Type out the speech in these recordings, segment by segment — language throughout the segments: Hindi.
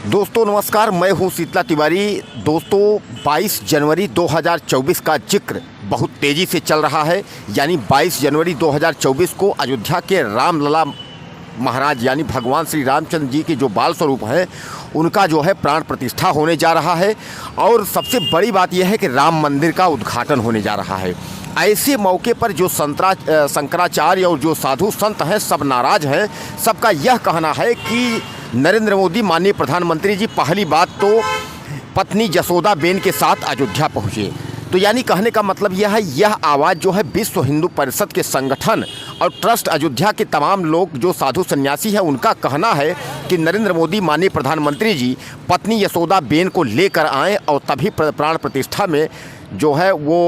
दोस्तों नमस्कार, मैं हूं शीतला तिवारी। दोस्तों 22 जनवरी 2024 का जिक्र बहुत तेज़ी से चल रहा है। यानी 22 जनवरी 2024 को अयोध्या के रामलला महाराज यानी भगवान श्री रामचंद्र जी के जो बाल स्वरूप हैं उनका जो है प्राण प्रतिष्ठा होने जा रहा है। और सबसे बड़ी बात यह है कि राम मंदिर का उद्घाटन होने जा रहा है। ऐसे मौके पर जो शंकराचार्य और जो साधु संत हैं सब नाराज़ हैं। सबका यह कहना है कि नरेंद्र मोदी माननीय प्रधानमंत्री जी पहली बात तो पत्नी जसोदाबेन के साथ अयोध्या पहुँचे। तो यानी कहने का मतलब यह है, यह आवाज़ जो है विश्व हिंदू परिषद के संगठन और ट्रस्ट अयोध्या के तमाम लोग जो साधु सन्यासी हैं उनका कहना है कि नरेंद्र मोदी माननीय प्रधानमंत्री जी पत्नी यशोदाबेन को लेकर आएँ और तभी प्राण प्रतिष्ठा में जो है वो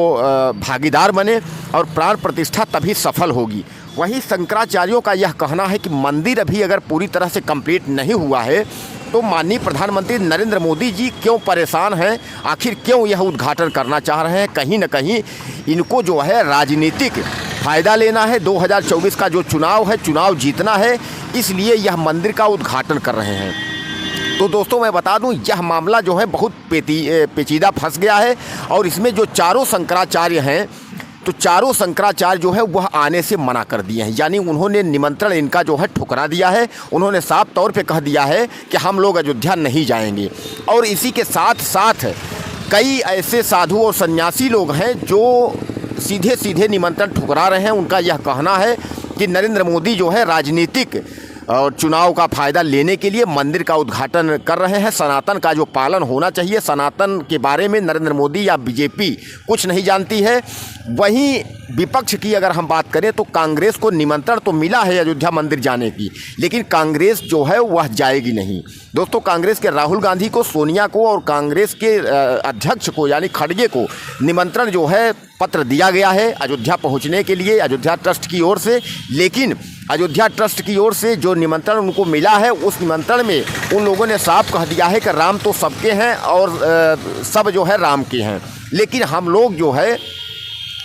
भागीदार बने और प्राण प्रतिष्ठा तभी सफल होगी। वहीं शंकराचार्यों का यह कहना है कि मंदिर अभी अगर पूरी तरह से कंप्लीट नहीं हुआ है तो माननीय प्रधानमंत्री नरेंद्र मोदी जी क्यों परेशान हैं, आखिर क्यों यह उद्घाटन करना चाह रहे हैं। कहीं न कहीं इनको जो है राजनीतिक फ़ायदा लेना है। 2024 का जो चुनाव है, चुनाव जीतना है, इसलिए यह मंदिर का उद्घाटन कर रहे हैं। तो दोस्तों मैं बता दूं, यह मामला जो है बहुत पेचीदा फंस गया है। और इसमें जो चारों शंकराचार्य हैं तो चारों शंकराचार्य जो है वह आने से मना कर दिए हैं। यानी उन्होंने निमंत्रण इनका जो है ठुकरा दिया है। उन्होंने साफ तौर पे कह दिया है कि हम लोग अयोध्या नहीं जाएंगे। और इसी के साथ साथ कई ऐसे साधु और सन्यासी लोग हैं जो सीधे सीधे निमंत्रण ठुकरा रहे हैं। उनका यह कहना है कि नरेंद्र मोदी जो है राजनीतिक और चुनाव का फ़ायदा लेने के लिए मंदिर का उद्घाटन कर रहे हैं। सनातन का जो पालन होना चाहिए, सनातन के बारे में नरेंद्र मोदी या बीजेपी कुछ नहीं जानती है। वहीं विपक्ष की अगर हम बात करें तो कांग्रेस को निमंत्रण तो मिला है अयोध्या मंदिर जाने की, लेकिन कांग्रेस जो है वह जाएगी नहीं। दोस्तों कांग्रेस के राहुल गांधी को, सोनिया को और कांग्रेस के अध्यक्ष को यानी खड़गे को निमंत्रण जो है पत्र दिया गया है अयोध्या पहुंचने के लिए अयोध्या ट्रस्ट की ओर से। लेकिन अयोध्या ट्रस्ट की ओर से जो निमंत्रण उनको मिला है उस निमंत्रण में उन लोगों ने साफ कह दिया है कि राम तो सबके हैं और सब जो है राम के हैं, लेकिन हम लोग जो है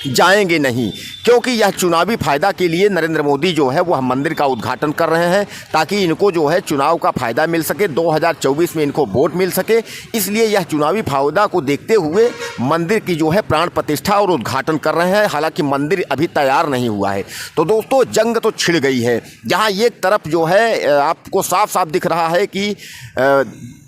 जाएंगे नहीं, क्योंकि यह चुनावी फ़ायदा के लिए नरेंद्र मोदी जो है वह मंदिर का उद्घाटन कर रहे हैं ताकि इनको जो है चुनाव का फ़ायदा मिल सके, 2024 में इनको वोट मिल सके। इसलिए यह चुनावी फ़ायदा को देखते हुए मंदिर की जो है प्राण प्रतिष्ठा और उद्घाटन कर रहे हैं। हालांकि मंदिर अभी तैयार नहीं हुआ है। तो दोस्तों जंग तो छिड़ गई है, जहाँ एक तरफ जो है आपको साफ साफ दिख रहा है कि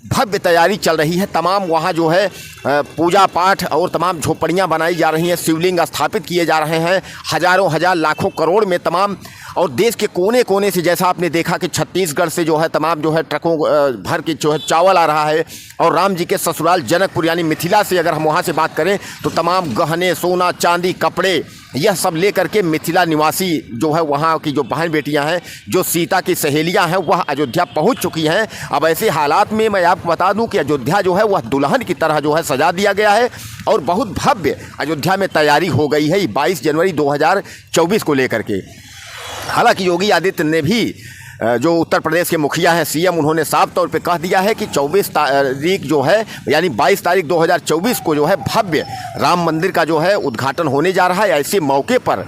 भव्य तैयारी चल रही है। तमाम वहाँ जो है पूजा पाठ और तमाम झोपड़ियाँ बनाई जा रही हैं, शिवलिंग स्थापित किए जा रहे हैं, हज़ारों हज़ार लाखों करोड़ में तमाम। और देश के कोने कोने से जैसा आपने देखा कि छत्तीसगढ़ से जो है तमाम जो है ट्रकों भर के जो है चावल आ रहा है। और राम जी के ससुराल जनकपुर यानी मिथिला से अगर हम वहाँ से बात करें तो तमाम गहने, सोना, चांदी, कपड़े, यह सब लेकर के मिथिला निवासी जो है वहाँ की जो बहन बेटियाँ हैं, जो सीता की सहेलियाँ हैं, वह अयोध्या पहुँच चुकी हैं। अब ऐसे हालात में मैं आपको बता दूं कि अयोध्या जो है वह दुल्हन की तरह जो है सजा दिया गया है और बहुत भव्य अयोध्या में तैयारी हो गई है 22 जनवरी 2024 को लेकर के। हालांकि योगी आदित्यनाथ ने भी जो उत्तर प्रदेश के मुखिया हैं, सीएम, उन्होंने साफ तौर पे कह दिया है कि 24 तारीख जो है यानी 22 तारीख 2024 को जो है भव्य राम मंदिर का जो है उद्घाटन होने जा रहा है। ऐसे मौके पर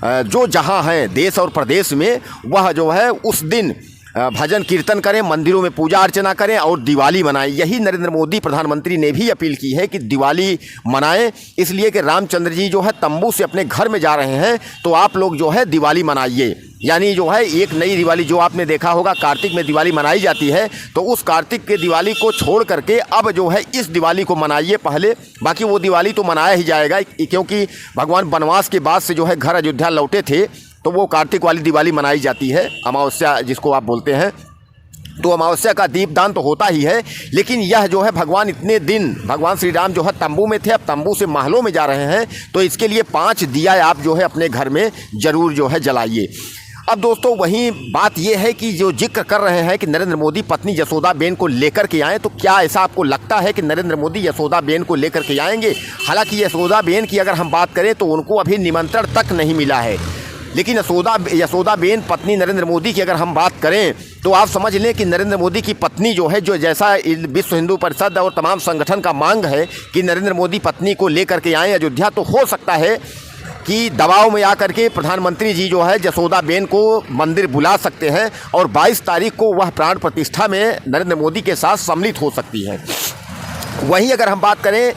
जो जहां हैं देश और प्रदेश में, वह जो है उस दिन भजन कीर्तन करें, मंदिरों में पूजा अर्चना करें और दिवाली मनाएं। यही नरेंद्र मोदी प्रधानमंत्री ने भी अपील की है कि दिवाली मनाएं, इसलिए कि रामचंद्र जी जो है तंबू से अपने घर में जा रहे हैं, तो आप लोग जो है दिवाली मनाइए। यानी जो है एक नई दिवाली, जो आपने देखा होगा कार्तिक में दिवाली मनाई जाती है, तो उस कार्तिक के दिवाली को छोड़ करके अब जो है इस दिवाली को मनाइए पहले। बाकी वो दिवाली तो मनाया ही जाएगा, क्योंकि भगवान वनवास के बाद से जो है घर अयोध्या लौटे थे, तो वो कार्तिक वाली दिवाली मनाई जाती है, अमावस्या जिसको आप बोलते हैं। तो अमावस्या का दीपदान तो होता ही है, लेकिन यह जो है भगवान इतने दिन, भगवान श्री राम जो है तंबू में थे, अब तंबू से महलों में जा रहे हैं, तो इसके लिए 5 दिया आप जो है अपने घर में ज़रूर जो है जलाइए। अब दोस्तों वहीं बात यह है कि जो जिक्र कर रहे हैं कि नरेंद्र मोदी पत्नी यशोदाबेन को लेकर के आएँ, तो क्या ऐसा आपको लगता है कि नरेंद्र मोदी यशोदाबेन को लेकर के आएंगे? हालांकि यशोदाबेन की अगर हम बात करें तो उनको अभी निमंत्रण तक नहीं मिला है, लेकिन यशोदाबेन पत्नी नरेंद्र मोदी की अगर हम बात करें तो आप समझ लें कि नरेंद्र मोदी की पत्नी जो है, जो जैसा विश्व हिंदू परिषद और तमाम संगठन का मांग है कि नरेंद्र मोदी पत्नी को लेकर के आएँ अयोध्या, तो हो सकता है कि दबाव में आकर के प्रधानमंत्री जी जो है जसोदाबेन को मंदिर बुला सकते हैं और 22 तारीख को वह प्राण प्रतिष्ठा में नरेंद्र मोदी के साथ सम्मिलित हो सकती है। वहीं अगर हम बात करें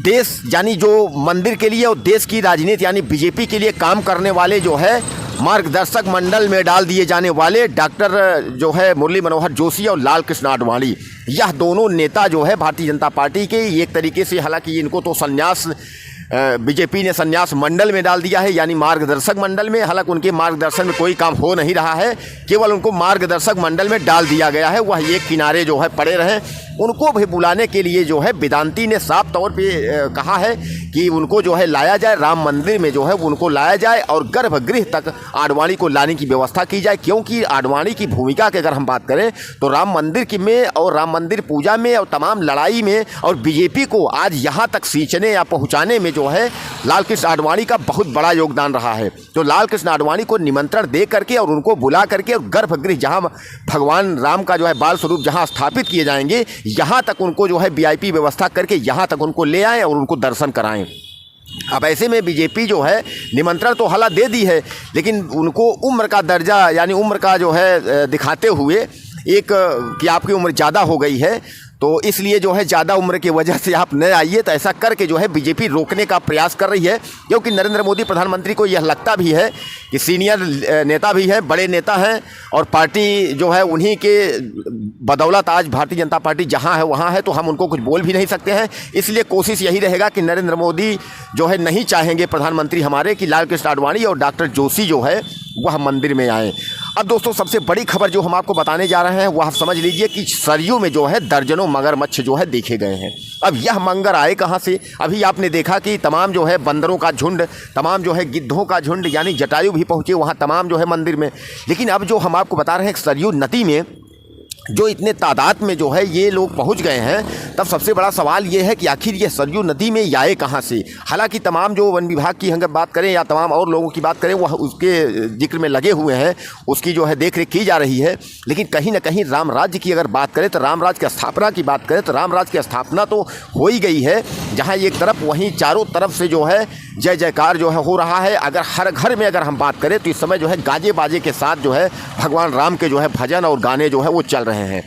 देश यानी जो मंदिर के लिए और देश की राजनीति यानी बीजेपी के लिए काम करने वाले जो है मार्गदर्शक मंडल में डाल दिए जाने वाले डॉक्टर जो है मुरली मनोहर जोशी और लाल कृष्ण आडवाणी, यह दोनों नेता जो है भारतीय जनता पार्टी के एक तरीके से, हालांकि इनको तो संन्यास बीजेपी ने संन्यास मंडल में डाल दिया है यानी मार्गदर्शक मंडल में, हालांकि उनके मार्गदर्शन में कोई काम हो नहीं रहा है, केवल उनको मार्गदर्शक मंडल में डाल दिया गया है, वह एक किनारे जो है पड़े रहें। उनको भी बुलाने के लिए जो है वेदांती ने साफ तौर पे कहा है कि उनको जो है लाया जाए, राम मंदिर में जो है उनको लाया जाए और गर्भगृह तक आडवाणी को लाने की व्यवस्था की जाए, क्योंकि आडवाणी की भूमिका की अगर हम बात करें तो राम मंदिर की में और राम मंदिर पूजा में और तमाम लड़ाई में और बीजेपी को आज यहाँ तक सींचने या पहुँचाने में जो है लाल कृष्ण आडवाणी का बहुत बड़ा योगदान रहा है। तो लाल कृष्ण आडवाणी को निमंत्रण दे करके और उनको बुला करके और गर्भगृह जहाँ भगवान राम का जो है बाल स्वरूप जहाँ स्थापित किए जाएंगे, यहाँ तक उनको जो है वीआईपी व्यवस्था करके यहाँ तक उनको ले आएँ और उनको दर्शन कराएं। अब ऐसे में बीजेपी जो है निमंत्रण तो हाला दे दी है, लेकिन उनको उम्र का दर्जा यानी उम्र का जो है दिखाते हुए एक कि आपकी उम्र ज़्यादा हो गई है तो इसलिए जो है ज़्यादा उम्र की वजह से आप न आइए, तो ऐसा करके जो है बीजेपी रोकने का प्रयास कर रही है, क्योंकि नरेंद्र मोदी प्रधानमंत्री को यह लगता भी है कि सीनियर नेता भी हैं, बड़े नेता हैं और पार्टी जो है उन्हीं के बदौलत आज भारतीय जनता पार्टी जहां है वहां है, तो हम उनको कुछ बोल भी नहीं सकते हैं। इसलिए कोशिश यही रहेगा कि नरेंद्र मोदी जो है नहीं चाहेंगे प्रधानमंत्री हमारे कि लाल कृष्ण आडवाणी और डॉक्टर जोशी जो है वह मंदिर में आए। अब दोस्तों सबसे बड़ी खबर जो हम आपको बताने जा रहे हैं वह आप समझ लीजिए कि सरयू में जो है दर्जनों मगरमच्छ जो है देखे गए हैं। अब यह मगर आए कहाँ से? अभी आपने देखा कि तमाम जो है बंदरों का झुंड, तमाम जो है गिद्धों का झुंड यानी जटायु भी पहुँचे वहाँ तमाम जो है मंदिर में। लेकिन अब जो हम आपको बता रहे हैं सरयू नदी में जो इतने तादाद में जो है ये लोग पहुंच गए हैं, तब सबसे बड़ा सवाल ये है कि आखिर ये सरयू नदी में आए कहाँ से। हालांकि तमाम जो वन विभाग की अगर बात करें या तमाम और लोगों की बात करें वह उसके जिक्र में लगे हुए हैं, उसकी जो है देख रेख की जा रही है। लेकिन कहीं ना कहीं राम राज्य की अगर बात करें तो राम राज्य की स्थापना की बात करें तो राम राज्य की स्थापना तो हो ही गई है, जहाँ एक तरफ वहीं चारों तरफ से जो है जय जयकार जो है हो रहा है। अगर हर घर में अगर हम बात करें तो इस समय जो है गाजे बाजे के साथ जो है भगवान राम के जो है भजन और गाने जो है वो चल रहे हैं।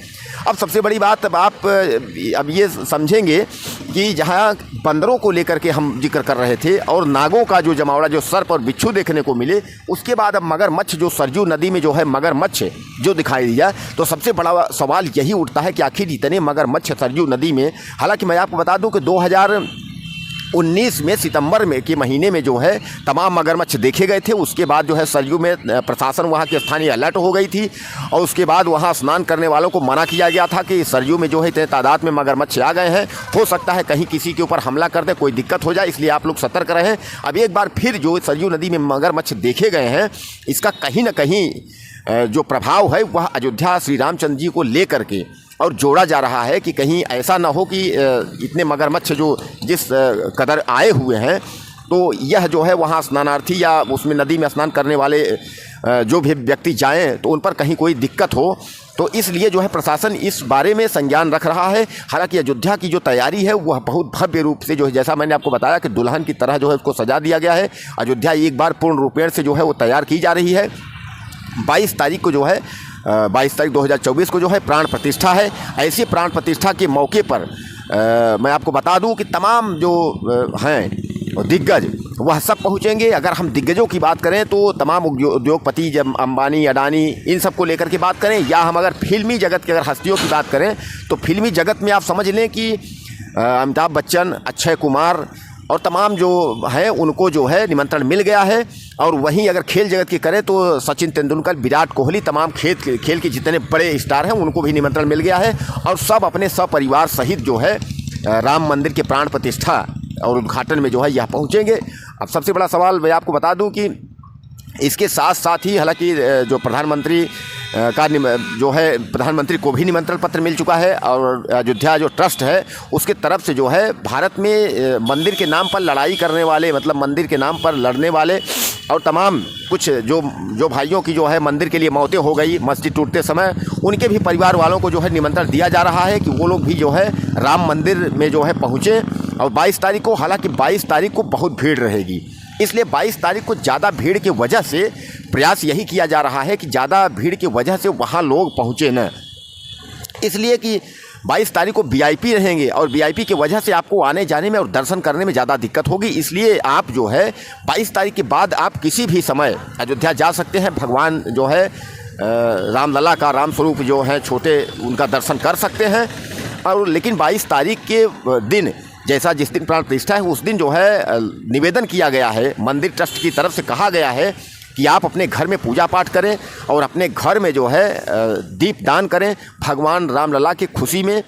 अब सबसे बड़ी बात आप अब ये समझेंगे कि जहाँ बंदरों को लेकर के हम जिक्र कर रहे थे और नागों का जो जमावड़ा जो सर्प और बिच्छू देखने को मिले, उसके बाद अब मगरमच्छ जो सरयू नदी में जो है मगरमच्छ जो दिखाई दिया, तो सबसे बड़ा सवाल यही उठता है कि आखिर इतने मगरमच्छ सरयू नदी में। हालांकि मैं आपको बता दूं कि 2019 में सितंबर में के महीने में जो है तमाम मगरमच्छ देखे गए थे। उसके बाद जो है सरयू में प्रशासन वहाँ की स्थानीय अलर्ट हो गई थी और उसके बाद वहाँ स्नान करने वालों को मना किया गया था कि सरयू में जो है इतने तादाद में मगरमच्छ आ गए हैं, हो सकता है कहीं किसी के ऊपर हमला कर दे, कोई दिक्कत हो जाए, इसलिए आप लोग सतर्क रहें। अब एक बार फिर जो सरयू नदी में मगरमच्छ देखे गए हैं, इसका कहीं ना कहीं जो प्रभाव है वह अयोध्या श्री रामचंद्र जी को लेकर के और जोड़ा जा रहा है कि कहीं ऐसा ना हो कि इतने मगरमच्छ जो जिस कदर आए हुए हैं, तो यह जो है वहाँ स्नानार्थी या उसमें नदी में स्नान करने वाले जो भी व्यक्ति जाएं तो उन पर कहीं कोई दिक्कत हो। तो इसलिए जो है प्रशासन इस बारे में संज्ञान रख रहा है। हालांकि अयोध्या की जो तैयारी है वह बहुत भव्य रूप से जो है, जैसा मैंने आपको बताया कि दुल्हन की तरह जो है उसको सजा दिया गया है। अयोध्या एक बार पूर्ण रूपेण से जो है वो तैयार की जा रही है। 22 तारीख को जो है 22 तारीख 2024 को जो है प्राण प्रतिष्ठा है। ऐसी प्राण प्रतिष्ठा के मौके पर मैं आपको बता दूं कि तमाम जो हैं दिग्गज वह सब पहुंचेंगे। अगर हम दिग्गजों की बात करें तो तमाम उद्योगपति, जब अंबानी, अडानी, इन सब को लेकर के बात करें, या हम अगर फिल्मी जगत की अगर हस्तियों की बात करें तो फिल्मी जगत में आप समझ लें कि अमिताभ बच्चन, अक्षय कुमार और तमाम जो हैं उनको जो है निमंत्रण मिल गया है। और वहीं अगर खेल जगत की करें तो सचिन तेंदुलकर, विराट कोहली, तमाम खेल के जितने बड़े स्टार हैं उनको भी निमंत्रण मिल गया है और सब अपने सपरिवार सहित जो है राम मंदिर के प्राण प्रतिष्ठा और उद्घाटन में जो है यह पहुंचेंगे। अब सबसे बड़ा सवाल मैं आपको बता दूं कि इसके साथ साथ ही हालांकि जो प्रधानमंत्री का जो है प्रधानमंत्री को भी निमंत्रण पत्र मिल चुका है और अयोध्या जो ट्रस्ट है उसके तरफ से जो है भारत में मंदिर के नाम पर लड़ाई करने वाले, मतलब मंदिर के नाम पर लड़ने वाले और तमाम कुछ जो भाइयों की जो है मंदिर के लिए मौतें हो गई मस्जिद टूटते समय, उनके भी परिवार वालों को जो है निमंत्रण दिया जा रहा है कि वो लोग भी जो है राम मंदिर में जो है पहुँचें। और 22 तारीख को, हालांकि 22 तारीख को बहुत भीड़ रहेगी, इसलिए 22 तारीख को ज़्यादा भीड़ की वजह से प्रयास यही किया जा रहा है कि ज़्यादा भीड़ की वजह से वहाँ लोग पहुँचे न, इसलिए कि 22 तारीख को वीआईपी रहेंगे और वीआईपी की वजह से आपको आने जाने में और दर्शन करने में ज़्यादा दिक्कत होगी। इसलिए आप जो है 22 तारीख के बाद आप किसी भी समय अयोध्या जा सकते हैं। भगवान जो है रामलला का राम स्वरूप जो है छोटे, उनका दर्शन कर सकते हैं। और लेकिन 22 तारीख के दिन, जैसा जिस दिन प्राण प्रतिष्ठा है उस दिन जो है निवेदन किया गया है, मंदिर ट्रस्ट की तरफ से कहा गया है कि आप अपने घर में पूजा पाठ करें और अपने घर में जो है दीप दान करें, भगवान रामलला की खुशी में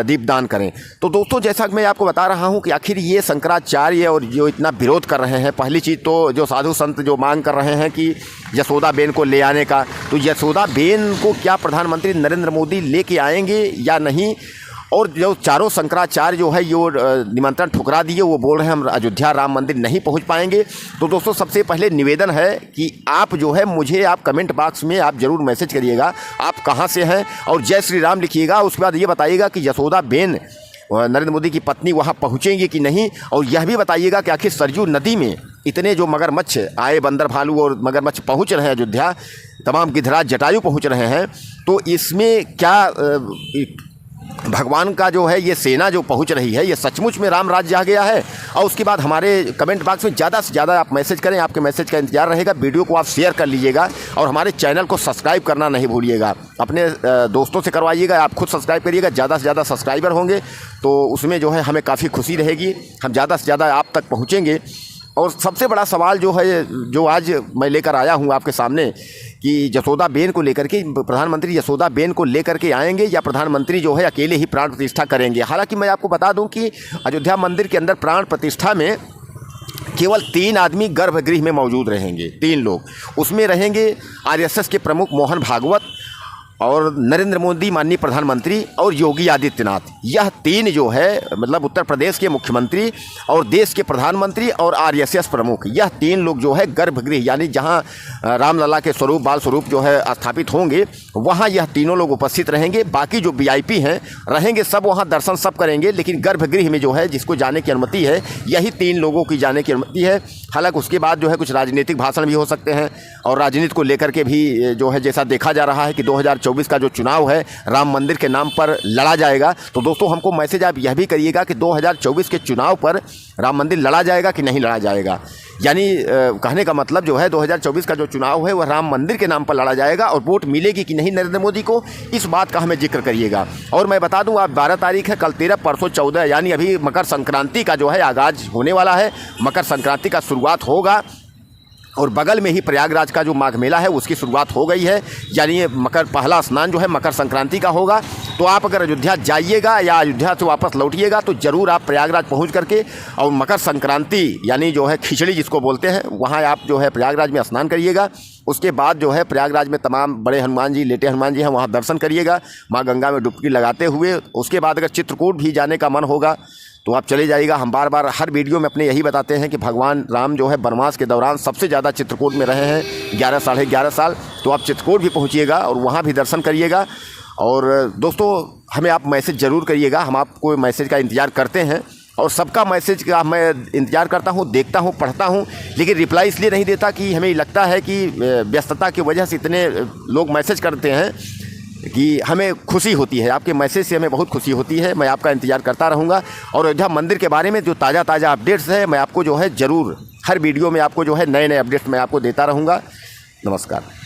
दीप दान करें। तो दोस्तों, जैसा कि मैं आपको बता रहा हूं कि आखिर ये शंकराचार्य और जो इतना विरोध कर रहे हैं, पहली चीज़ तो जो साधु संत जो मांग कर रहे हैं कि यशोदाबेन को ले आने का, तो यशोदाबेन को क्या प्रधानमंत्री नरेंद्र मोदी लेके आएंगे या नहीं? और जो चारों शंकराचार्य जो है यो निमंत्रण ठुकरा दिए, वो बोल रहे हैं हम अयोध्या राम मंदिर नहीं पहुंच पाएंगे। तो दोस्तों, सबसे पहले निवेदन है कि आप जो है मुझे आप कमेंट बॉक्स में आप ज़रूर मैसेज करिएगा आप कहां से हैं और जय श्री राम लिखिएगा। उसके बाद ये बताइएगा कि यशोदाबेन नरेंद्र मोदी की पत्नी वहां पहुंचेंगी कि नहीं, और यह भी बताइएगा कि आखिर सरयू नदी में इतने जो मगरमच्छ आए, बंदर भालू और मगरमच्छ पहुँच रहे हैं अयोध्या, तमाम गिधराज जटायु पहुँच रहे हैं, तो इसमें क्या भगवान का जो है ये सेना जो पहुंच रही है, ये सचमुच में राम राज्य आ गया है? और उसके बाद हमारे कमेंट बॉक्स में ज़्यादा से ज़्यादा आप मैसेज करें, आपके मैसेज का इंतजार रहेगा। वीडियो को आप शेयर कर लीजिएगा और हमारे चैनल को सब्सक्राइब करना नहीं भूलिएगा। अपने दोस्तों से करवाइएगा, आप खुद सब्सक्राइब करिएगा। ज़्यादा से ज़्यादा सब्सक्राइबर होंगे तो उसमें जो है हमें काफ़ी खुशी रहेगी, हम ज़्यादा से ज़्यादा आप तक पहुँचेंगे। और सबसे बड़ा सवाल जो है, जो आज मैं लेकर आया हूँ आपके सामने, कि यशोदाबेन को लेकर के प्रधानमंत्री यशोदाबेन को लेकर के आएंगे या प्रधानमंत्री जो है अकेले ही प्राण प्रतिष्ठा करेंगे। हालांकि मैं आपको बता दूं कि अयोध्या मंदिर के अंदर प्राण प्रतिष्ठा में केवल 3 आदमी गर्भगृह में मौजूद रहेंगे, 3 लोग। उसमें रहेंगे आरएसएस के प्रमुख मोहन भागवत और नरेंद्र मोदी माननीय प्रधानमंत्री और योगी आदित्यनाथ। यह 3 जो है, मतलब उत्तर प्रदेश के मुख्यमंत्री और देश के प्रधानमंत्री और आरएसएस प्रमुख, यह 3 लोग जो है गर्भगृह यानी जहां रामलला के स्वरूप बाल स्वरूप जो है स्थापित होंगे, वहां यह तीनों लोग उपस्थित रहेंगे। बाकी जो वीआईपी हैं रहेंगे सब वहां, दर्शन सब करेंगे, लेकिन गर्भगृह में जो है जिसको जाने की अनुमति है, यही 3 लोगों की जाने की अनुमति है। हालांकि उसके बाद जो है कुछ राजनीतिक भाषण भी हो सकते हैं और राजनीति को लेकर के भी जो है, जैसा देखा जा रहा है कि 2024 का जो चुनाव है राम मंदिर के नाम पर लड़ा जाएगा। तो दोस्तों, हमको मैसेज आप यह भी करिएगा कि 2024 के चुनाव पर राम मंदिर लड़ा जाएगा कि नहीं लड़ा जाएगा। यानी कहने का मतलब जो है 2024 का जो चुनाव है वह राम मंदिर के नाम पर लड़ा जाएगा और वोट मिलेगी कि नहीं नरेंद्र मोदी को, इस बात का हमें जिक्र करिएगा। और मैं बता दूं, आज 12 तारीख है, कल 13, परसों 14, यानी अभी मकर संक्रांति का जो है आगाज होने वाला है। मकर संक्रांति का शुरुआत होगा और बगल में ही प्रयागराज का जो माघ मेला है उसकी शुरुआत हो गई है। यानी ये पहला स्नान जो है मकर संक्रांति का होगा। तो आप अगर अयोध्या जाइएगा या अयोध्या से वापस लौटिएगा तो ज़रूर आप प्रयागराज पहुंच करके और मकर संक्रांति यानी जो है खिचड़ी जिसको बोलते हैं, वहाँ आप जो है प्रयागराज में स्नान करिएगा। उसके बाद जो है प्रयागराज में तमाम बड़े हनुमान जी, लेटे हनुमान जी हैं, वहाँ दर्शन करिएगा माँ गंगा में डुबकी लगाते हुए। उसके बाद अगर चित्रकूट भी जाने का मन होगा तो आप चले जाइएगा। हम बार बार हर वीडियो में अपने यही बताते हैं कि भगवान राम जो है वनवास के दौरान सबसे ज़्यादा चित्रकूट में रहे हैं, 11 साढ़े 11 साल। तो आप चित्रकूट भी पहुंचिएगा और वहां भी दर्शन करिएगा। और दोस्तों, हमें आप मैसेज ज़रूर करिएगा, हम आपको मैसेज का इंतज़ार करते हैं और सबका मैसेज का मैं इंतज़ार करता हूं, देखता हूं, पढ़ता हूं, लेकिन रिप्लाई इसलिए नहीं देता कि हमें लगता है कि व्यस्तता की वजह से इतने लोग मैसेज करते हैं कि हमें खुशी होती है। आपके मैसेज से हमें बहुत खुशी होती है। मैं आपका इंतज़ार करता रहूँगा और अयोध्या मंदिर के बारे में जो ताज़ा अपडेट्स है मैं आपको जो है ज़रूर हर वीडियो में आपको जो है नए अपडेट्स मैं आपको देता रहूँगा। नमस्कार।